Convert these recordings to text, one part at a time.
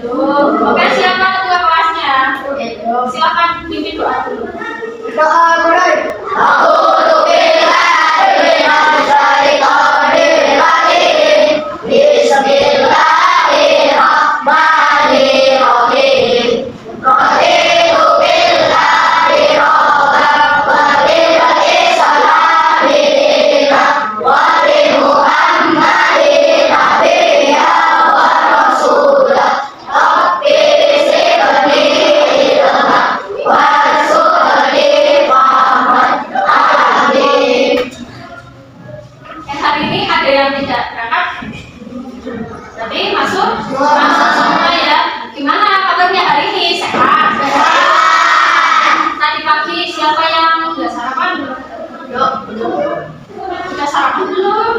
Oke, siapa ketua kelasnya? Silakan pimpin doa dulu. Doa mulai. Hari ini ada yang tidak berangkat? Berarti masuk semua ya. Gimana kabarnya hari ini? Sehat? Tadi pagi siapa yang sudah sarapan? Sudah sarapan belum?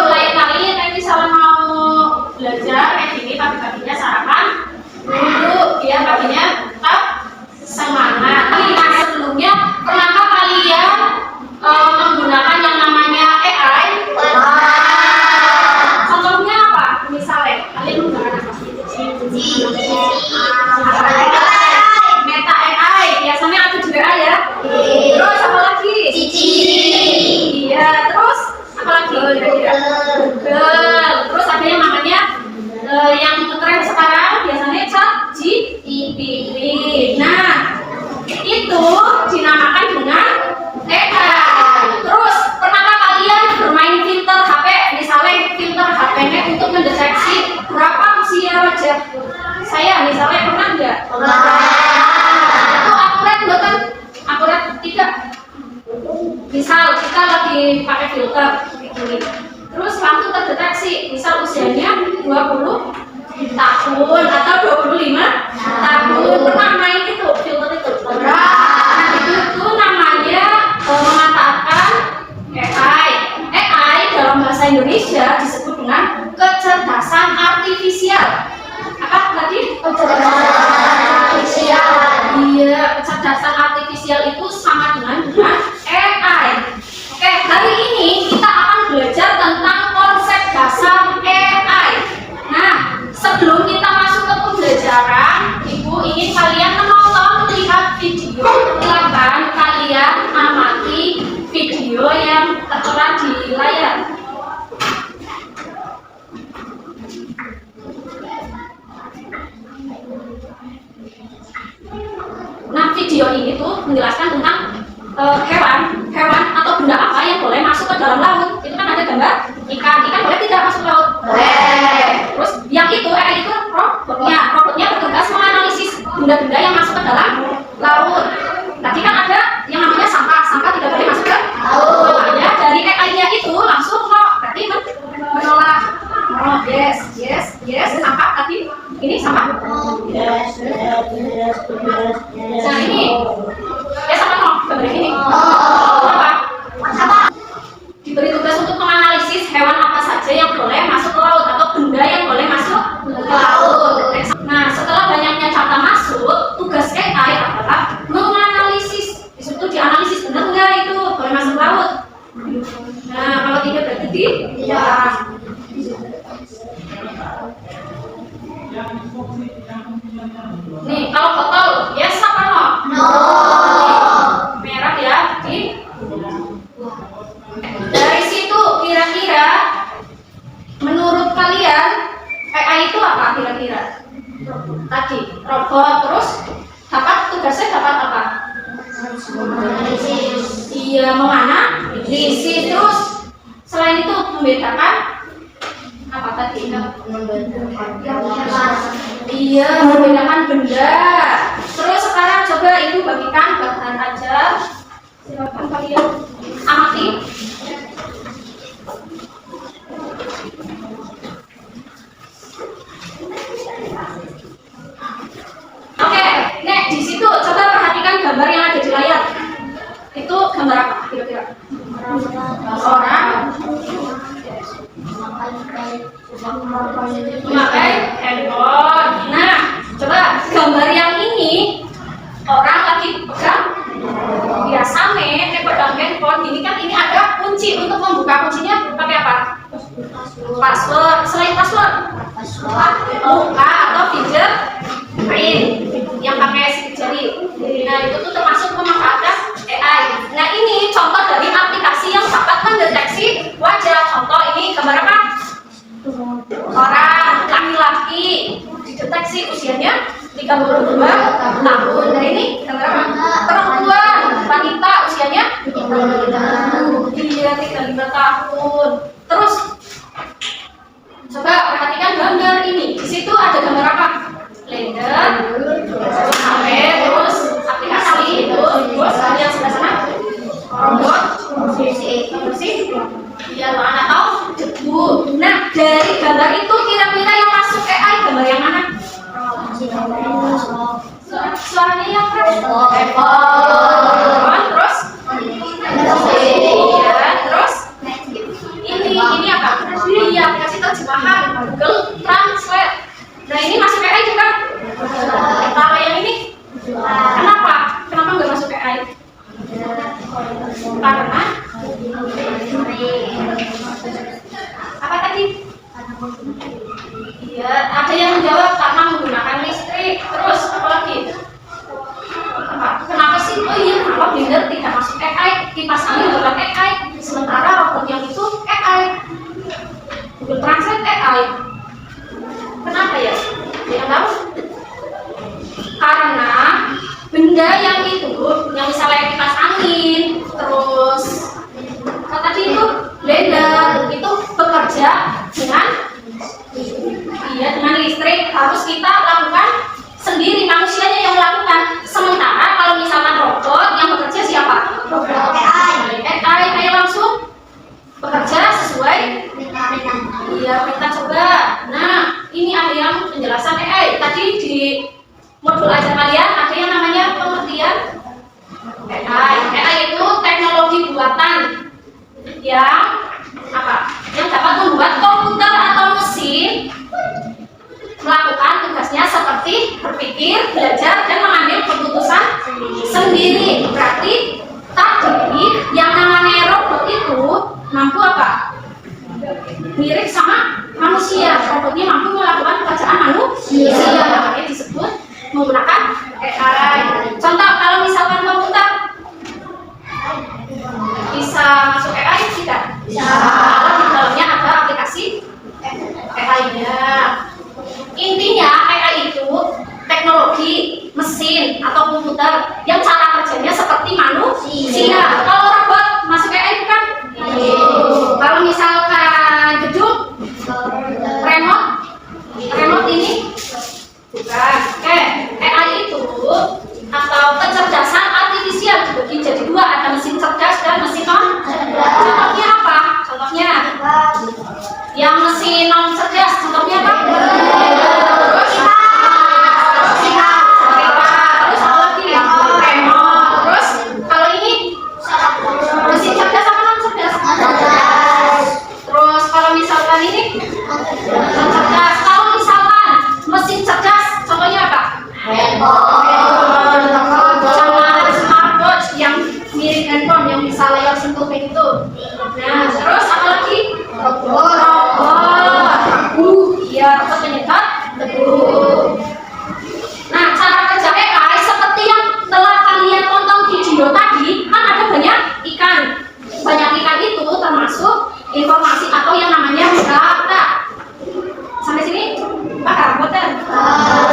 Lain kali nanti misalnya mau belajar ini pagi-paginya sarapan dulu, biar paginya tetap semangat. Nah, sebelumnya pernahkah kalian menggunakan yang namanya AI? Contohnya apa? Misalnya kalian menggunakan apa? Meta AI, biasanya ada juga ya. Terus apa lagi? Iya, terus apa lagi? Google. Terus ada yang namanya yang tren sekarang biasanya ChatGPT. Nah, itu dinamakan dengan AI. Terus pernahkah kalian bermain filter HP? Misalnya filter HP-nya untuk mendeteksi berapa usia wajah saya, misalnya pernah nggak? Itu akurat nggak kan? Akurat tidak. Misal kita lagi pakai filter ini, terus langsung terdeteksi, misal usianya 20 tahun atau 25 tahun. Pernah main itu filter itu? Nah, itu namanya memanfaatkan AI. AI dalam bahasa Indonesia disebut dengan kecerdasan artifisial. Apa tadi? Kecerdasan artifisial. Iya, kecerdasan artifisial itu sama dengan AI. Oke, hari ini kita akan belajar tentang konsep dasar AI. Nah, sebelum kita masuk ke pembelajaran, Ibu ingin kalian menonton, melihat video. Silakan kalian amati video yang tertera di layar. Nah, video ini tuh menjelaskan tentang hewan atau benda apa yang boleh masuk ke dalam laut. Itu kan ada gambar ikan boleh tidak masuk ke laut? Boleh. Terus yang itu robotnya bertugas menganalisis benda-benda yang masuk ke dalam laut. Tadi kan ada yang namanya sampah tidak boleh masuk ke laut. Makanya dari AI-nya itu langsung berarti menolak. Yes, sampah tadi ini sampah. Yes. Nah ini ya sama gambar ini. Apa? Diberi tugas untuk menganalisis hewan apa saja yang boleh masuk ke laut atau benda yang boleh masuk ke laut. Nah, setelah banyaknya data masuk, tugas AI adalah menganalisis. Disitu dianalisis benar nggak itu boleh masuk ke laut. Nah, kalau tidak berarti tidak. Nih, kalau botol, yes apa no? No. Merah ya, dari situ kira-kira menurut kalian AI itu apa kira-kira? Tadi robot, terus tugasnya dapat apa? Iya, menganalisis. Terus selain itu membedakan apa tadi? Iya, membedakan benda. Terus sekarang coba Ibu bagikan bahan aja. Silakan kalian amati. Oke, nek di situ coba perhatikan gambar yang ada di layar. Itu gambar apa kira-kira? Orang memakai handphone. Nah, coba gambar yang ini orang lagi pegang biasa pegang handphone. Ini kan ini ada kunci untuk membuka. Kuncinya pakai apa? Password. Selain password muka atau fingerprint yang pakai sidik jari. Nah, itu tuh termasuk pemanfaatan AI. Nah, ini contoh dari aplikasi yang dapat mendeteksi wajah. Contoh ini gambar apa? Orang laki-laki dideteksi usianya 32 tahun. Nah, ini gambar apa? Perempuan wanita usianya 35 tahun. Terus coba perhatikan gambar ini. Di situ ada gambar apa? Blender, HP, terus aplikasi itu, terus yang sebelah sana robot bersih, ya mana atau debu. Nah, dari gambar itu kira-kira yang masuk AI gambar yang mana? Suaranya yang keras. Terus terus ini apa? Ini aplikasi terjemahan Google Translate. Nah, ini masuk AI juga. Kalau yang ini kenapa nggak masuk AI? Karena apa tadi? Iya, ada yang menjawab karena menggunakan listrik. Terus apa lagi? Kenapa sih? Oh iya, kenapa blender tidak masuk AI? Kipas angin bukan AI, sementara robot yang itu AI. Google Translate AI. Kenapa ya? Yang tahu? Karena benda yang itu, yang misalnya kipas angin, terus tadi itu blender, itu bekerja dengan listrik, harus kita lakukan sendiri, manusianya yang melakukan. Sementara kalau misalkan robot yang bekerja siapa? AI langsung bekerja sesuai. Iya, kita coba. Nah, ini ada yang penjelasan AI. Tadi di modul ajar kalian ada yang namanya pengertian AI. AI itu teknologi buatan yang apa? Yang dapat membuat komputer atau mesin melakukan tugasnya seperti berpikir, belajar, dan mengambil keputusan sendiri. Berarti tadi yang namanya robot itu mampu apa? Mirip sama manusia. Robotnya mampu melakukan pekerjaan manusia. Makanya disebut menggunakan AI. Contoh kalau misalkan komputer bisa masuk AI tidak? Bisa. Kalau di dalamnya ada aplikasi AI-nya. Intinya AI itu teknologi mesin atau komputer yang cara kerjanya seperti manusia. Kalau robot masuk AI bukan? Kalau misalkan gedung remote ini bukan. AI itu atau kecerdasan artifisial dibagi jadi dua, ada mesin cerdas dan mesin non cerdas. Contohnya apa? Contohnya yang mesin non cerdas, contohnya apa? Terus apa lagi? Remote. Terus kalau ini mesin cerdas apa non cerdas? Terus kalau misalkan ini non cerdas. Kalau misalkan mesin cerdas, contohnya apa? Handphone sama smartwatch yang mirip handphone yang bisa layar sentuh kayak gitu. Nah, terus apa lagi? Robot. Iya, robot penyekat debu. Nah, cara kerja AI seperti yang telah kalian tonton video tadi, kan ada banyak ikan. Banyak ikan itu termasuk informasi atau yang namanya data. Sampai sini paham, betul?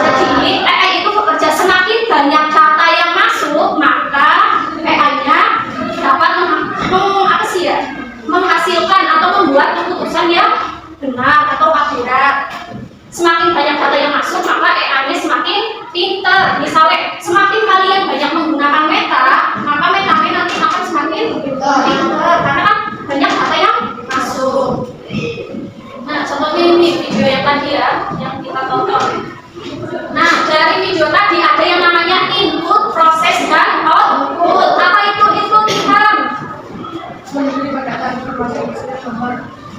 Jadi AI itu bekerja semakin banyak data yang masuk, maka AI-nya dapat menghasilkan atau membuat keputusan yang benar atau akurat. Semakin banyak data yang masuk, maka AI-nya semakin pintar. Misalnya, semakin kalian banyak menggunakan meta, maka meta-nya nanti akan semakin pintar. Karena kan banyak data yang masuk. Nah, contohnya ini video yang tadi ya, yang kita tonton. Nah, dari video tadi ada yang namanya input, proses, dan output. Apa itu input?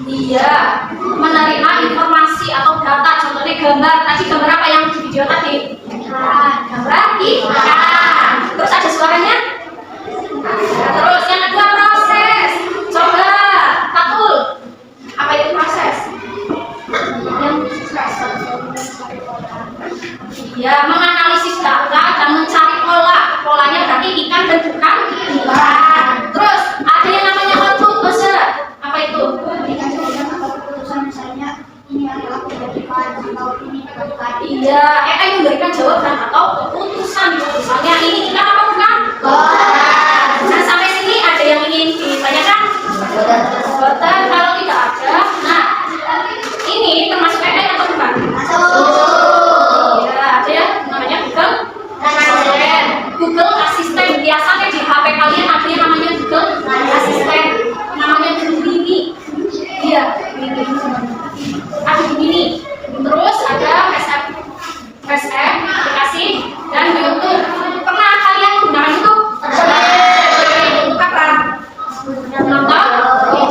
Iya, menerima informasi atau data. Contohnya gambar. Tadi gambar apa yang di video tadi? Gambar ikan. Terus ada suaranya. Terus yang kedua proses. Coba, Fatul. Apa itu proses? Yang proses. Iya, menganalisis data dan mencari pola. Polanya berarti ikan dan bukan ikan. Terus ada yang namanya output buzzer. Apa itu? Dikasih keputusan misalnya ini adalah keputusan atau ini keputusan. Iya, AI memberikan jawaban atau keputusan. Misalnya ini ikan apa bukan? Nah, sampai sini ada yang ingin ditanyakan? Betul, kalau tidak ada, nah ini termasuk AI atau bukan? Ya, ada ya, namanya Google Assistant. Google Assistant biasanya di HP kalian ada yang namanya Google Assistant, namanya Gemini. Iya, Gemini. Ada Gemini. Terus ada WhatsApp, aplikasi, dan YouTube. Pernah kalian gunakan YouTube? Untuk apa? Nonton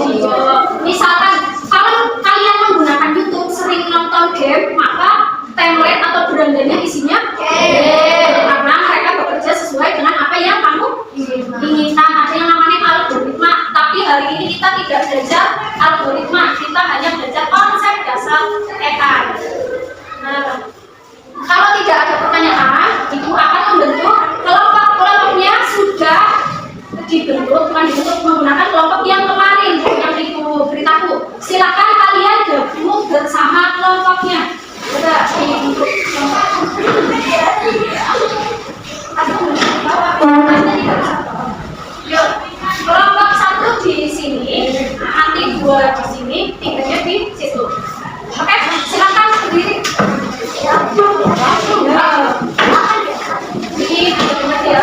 video. Misalkan kalau kalian menggunakan YouTube sering nonton game, maka template atau berandanya isinya game, karena mereka bekerja sesuai dengan apa yang kamu inginkan. Ada yang namanya algoritma, tapi hari ini kita tidak belajar algoritma, kita hanya belajar konsep dasar AI. Nah, kalau tidak ada pertanyaan, ibu akan membentuk kelompok-kelompoknya sudah dibentuk, bukan dibentuk menggunakan kelompok yang kemarin yang ibu beritahu. Silakan kalian gabung bersama kelompoknya. Sudah dibentuk Yuk, kelompok satu di sini, nanti dua di sini, tiganya di situ. Oke, silakan berdiri. Ya. Ini dia.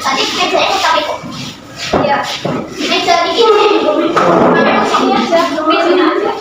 Tadi mejanya tapi Ya, meja ini pakai mesinnya aja, mesinnya aja.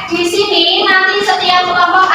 Di sini nanti setiap kelompok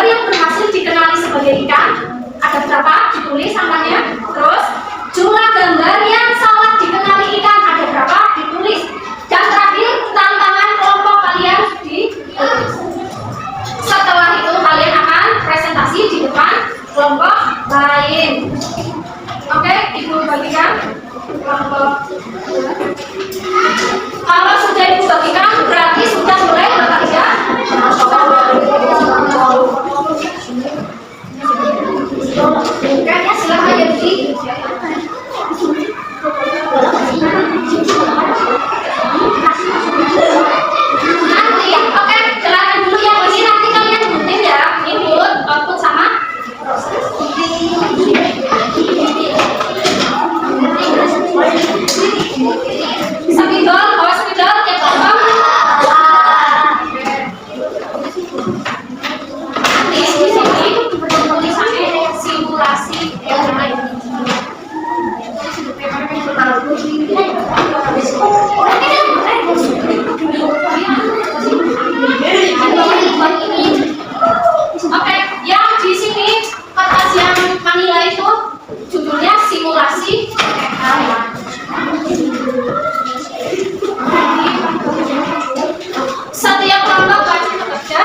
gambar yang berhasil dikenali sebagai ikan ada berapa? Ditulis angkanya. Terus jumlah gambar yang salah dikenali ikan ada berapa? Ditulis. Dan terakhir tantangan kelompok kalian ditulis. Setelah itu kalian akan presentasi di depan kelompok lain. Oke, Ibu bagikan kelompok. Kalau sudah Ibu bagikan berarti sudah mulai bekerja. Kayaknya silakan ya Di. Nanti ya, oke, silakan dulu ya Bu. Nanti kalian gunting ya, input, output sama proses. Spidol, bawa spidol ya kelompok. Nanti di sini tulisannya simulasi lain. Oke, yang di sini kertas yang manila itu judulnya simulasi setiap kelompok wajib bekerja.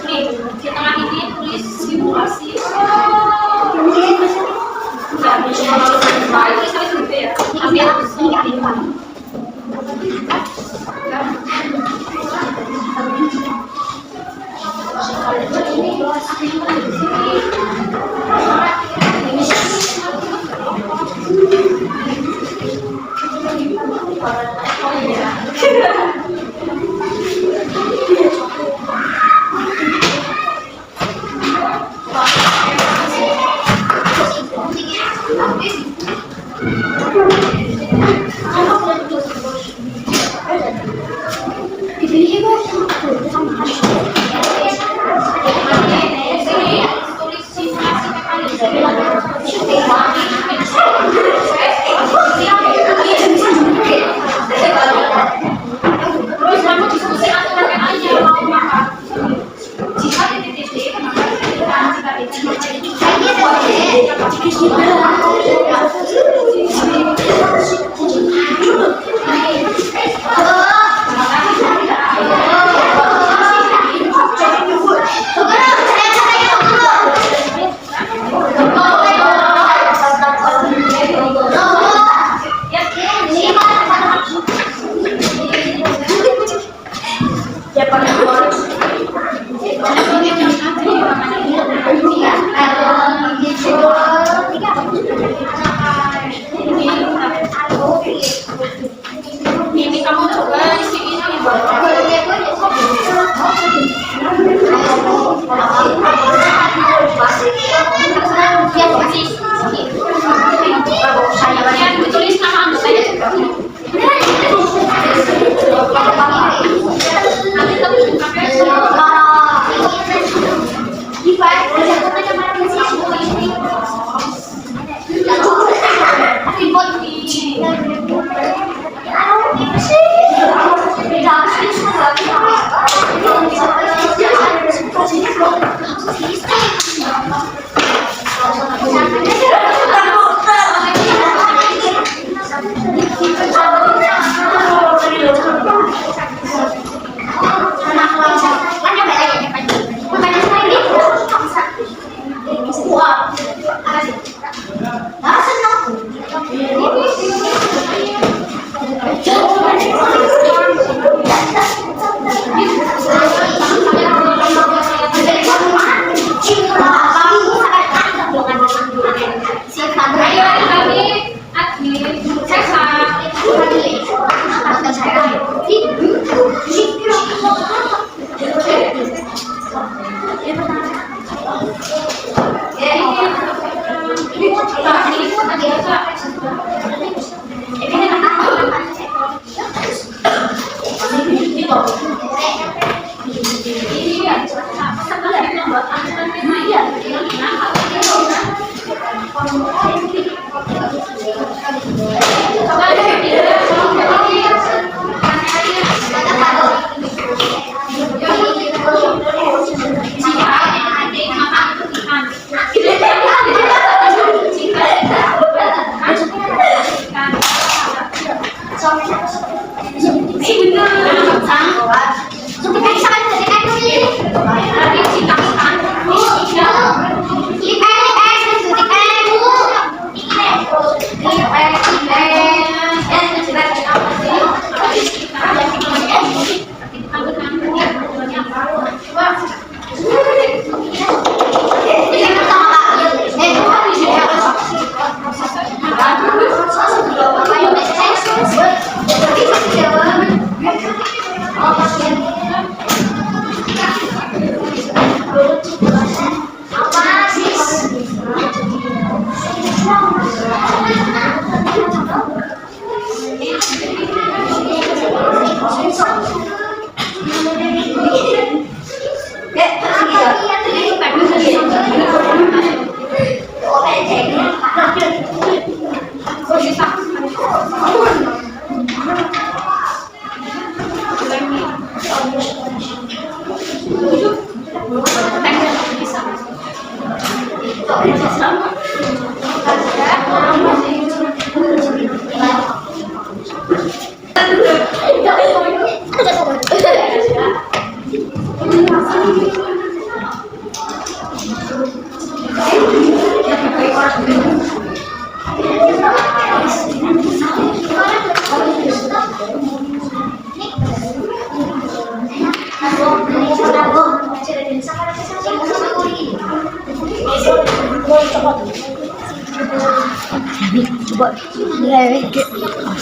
Nih, di tengah ini tulis simulasi. Baik, tulisannya gede ya. Ambil. Terus kamu diskusi aturan aja mau apa? Jika di titik ini kamu coba isi ini yang ditulis nama anu saya juga. Nanti Jadi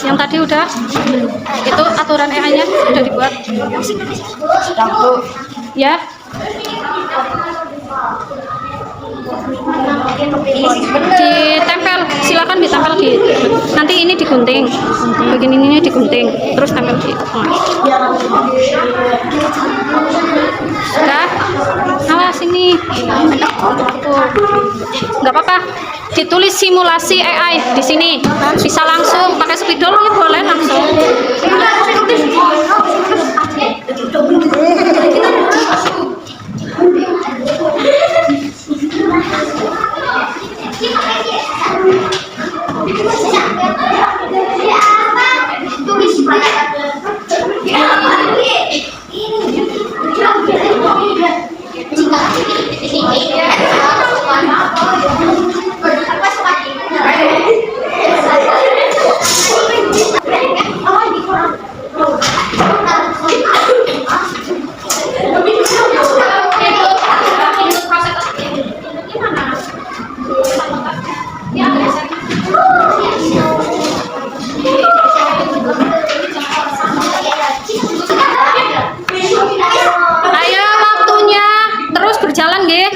Yang tadi udah belum. Itu aturan EA-nya sudah dibuat. Ya. Ditempel, silakan ditempel di. Nanti ini digunting. Bagian ini digunting, terus tempel di tengah. Sudah. Awas ini. Nggak apa-apa. Ditulis simulasi AI di sini. Bisa langsung pakai spidol ya, boleh langsung. Ayo waktunya terus berjalan nggih.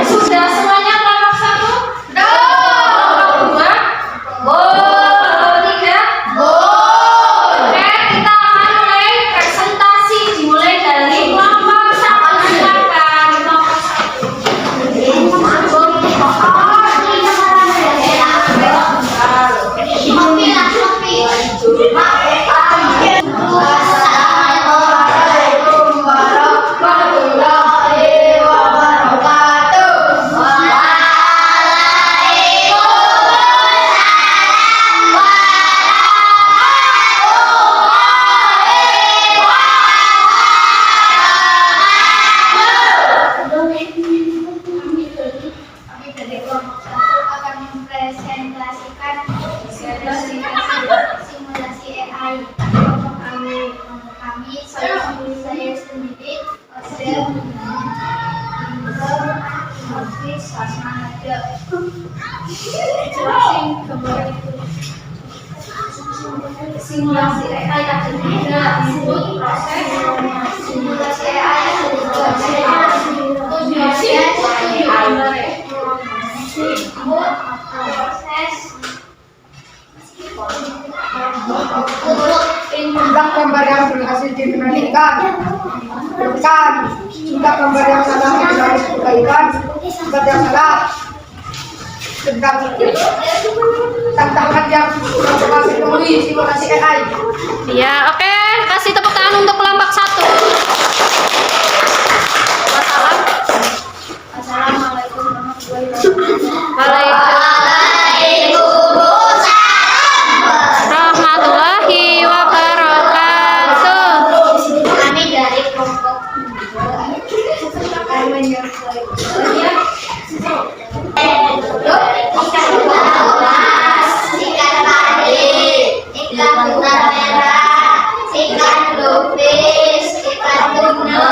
Sudah semuanya kelompok 1? Kelompok 2? Kelompok 3? Oke, kita akan mulai presentasi. Dimulai dari kelompok 1. Silakan kelompok 1. Simulasi AI ada tiga input proses, simulasi AI ada tiga Sudah gambar yang berhasil dikendalikan, bukan sudah gambar yang salah dikendalikan, bukan yang salah. Tentang tantangan yang berhasil memenuhi simulasi AI. Ya, oke. Kasih tepuk tangan untuk kelompok 1. Assalamualaikum warahmatullahi wabarakatuh. Warahmatullahi wabarakatuh. Kami dari kelompok ikan merah, ikan lupis, ikan tuna.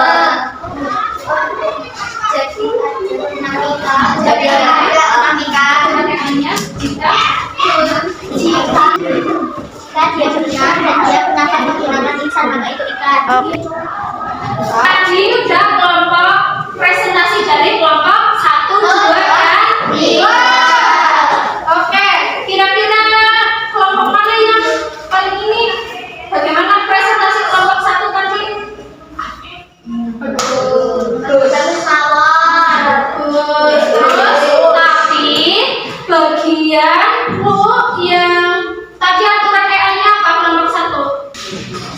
Kemudian Bu, yang tadi aturan EA-nya apa kelompok 1?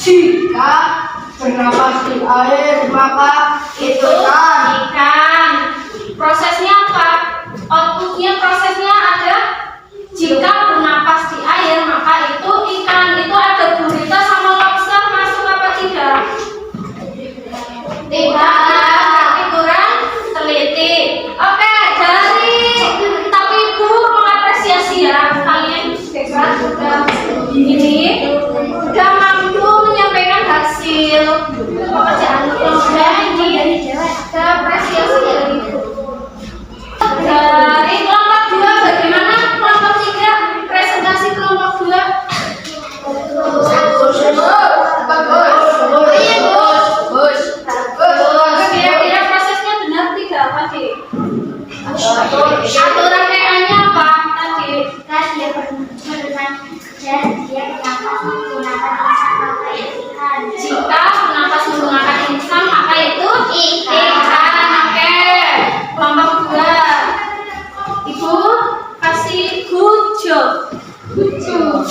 Jika bernapas di air maka itu ikan. Prosesnya apa? Outputnya prosesnya ada. Jika bernapas di air maka itu ikan. Itu ada gurita sama lobster masuk apa tidak? Tidak. Tapi kurang teliti. Oke, tapi Ibu mengapresiasi ya kalian hebat udah udah mampu menyampaikan hasil pekerjaan kelompok ini. Saya apresiasi ya Ibu. Dari kelompok 2 bagaimana? Kelompok 3 presentasi kelompok 2. Kira-kira prosesnya benar tidak apa Dik? Aturan EA-nya apa tadi? Dia bernapas menggunakan insang maka itu ikan. Jika bernapas menggunakan insang maka itu ikan. Oke. Kelompok 2. Ibu kasih good job. Lanjut.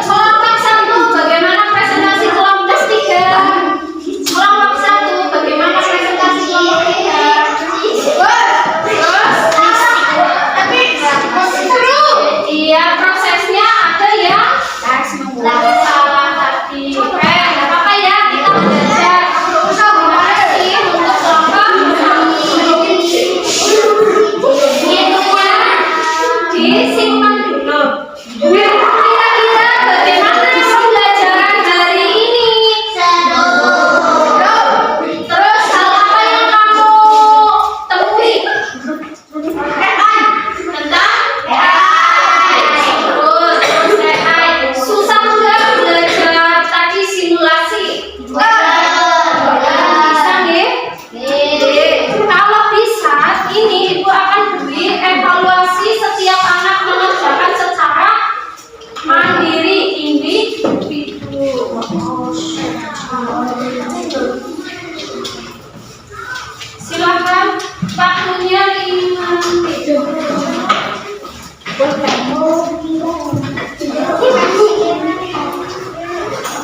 Kelompok 1 bagaimana presentasi kelompok 3? Kelompok 1 bagaimana presentasi kelompok 3? Iya, prosesnya ada yang salah tadi. Nggak apa-apa ya, kita belajar. Terima kasih untuk kelompok itunya disimpan dulu. Kira-kira bagaimana pembelajaran hari ini? Terus hal apa yang kamu temui? Tentang terus AI. Susah nggak belajar tadi simulasi? Bisa nggih? Kalau bisa, ini Ibu akan beri evaluasi setiap anak mengerjakan secara mandiri individu. Silakan waktunya 5 menit.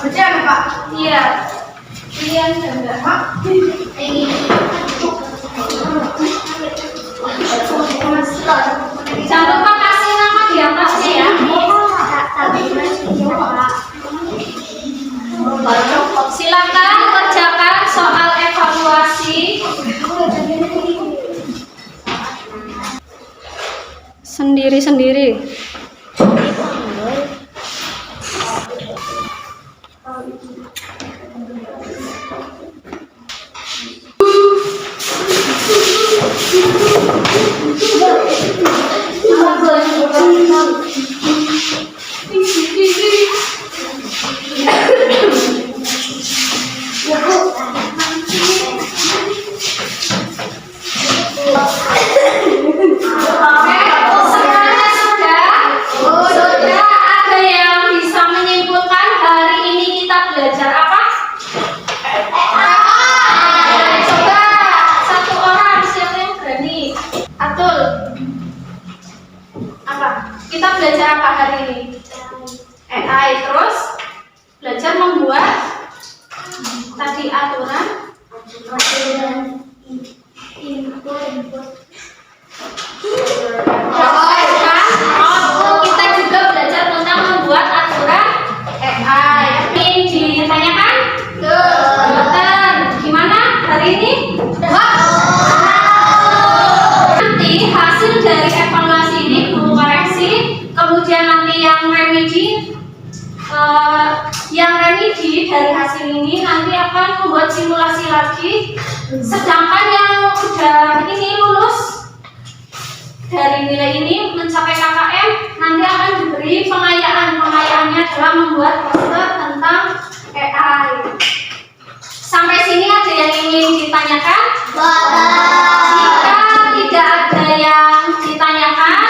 Kerjaan Pak. Iya. Kalian enggak? Jangan lupa kasih nama di atasnya ya. Silakan kerjakan soal evaluasi sendiri-sendiri. Sudah ada yang bisa menyimpulkan hari ini kita belajar apa? Coba satu orang, siapa yang berani? Atul. Apa? Kita belajar apa hari ini? AI. Terus belajar membuat tadi aturan kita juga belajar tentang membuat aturan AI. Ini ditanyakan? Gimana hari ini? Nanti hasil dari evaluasi ini guru koreksi, kemudian nanti yang remedi dari hasil ini nanti akan membuat simulasi lagi. Sedangkan yang udah ini lulus dari nilai ini mencapai KKM nanti akan diberi pengayaan. Pengayaannya adalah membuat poster tentang AI. Sampai sini ada yang ingin ditanyakan? Jika tidak ada yang ditanyakan,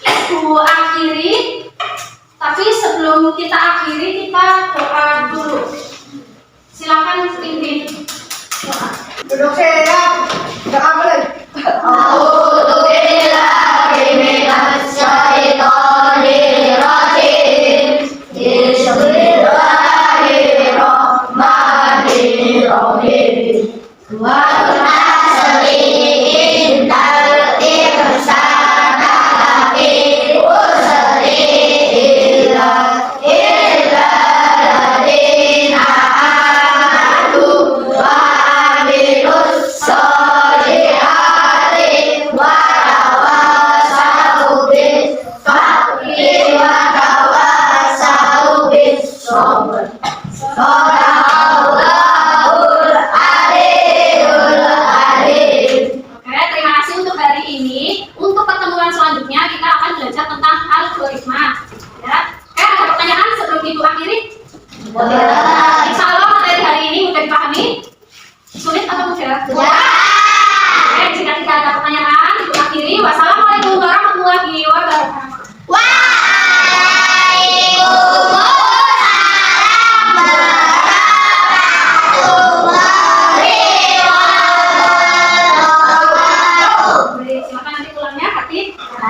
Ibu akhiri. Tapi sebelum kita akhiri, kita doa dulu. Silakan pimpin doa. Duduk siap. Doa boleh. Alhamdulillah.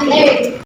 Air.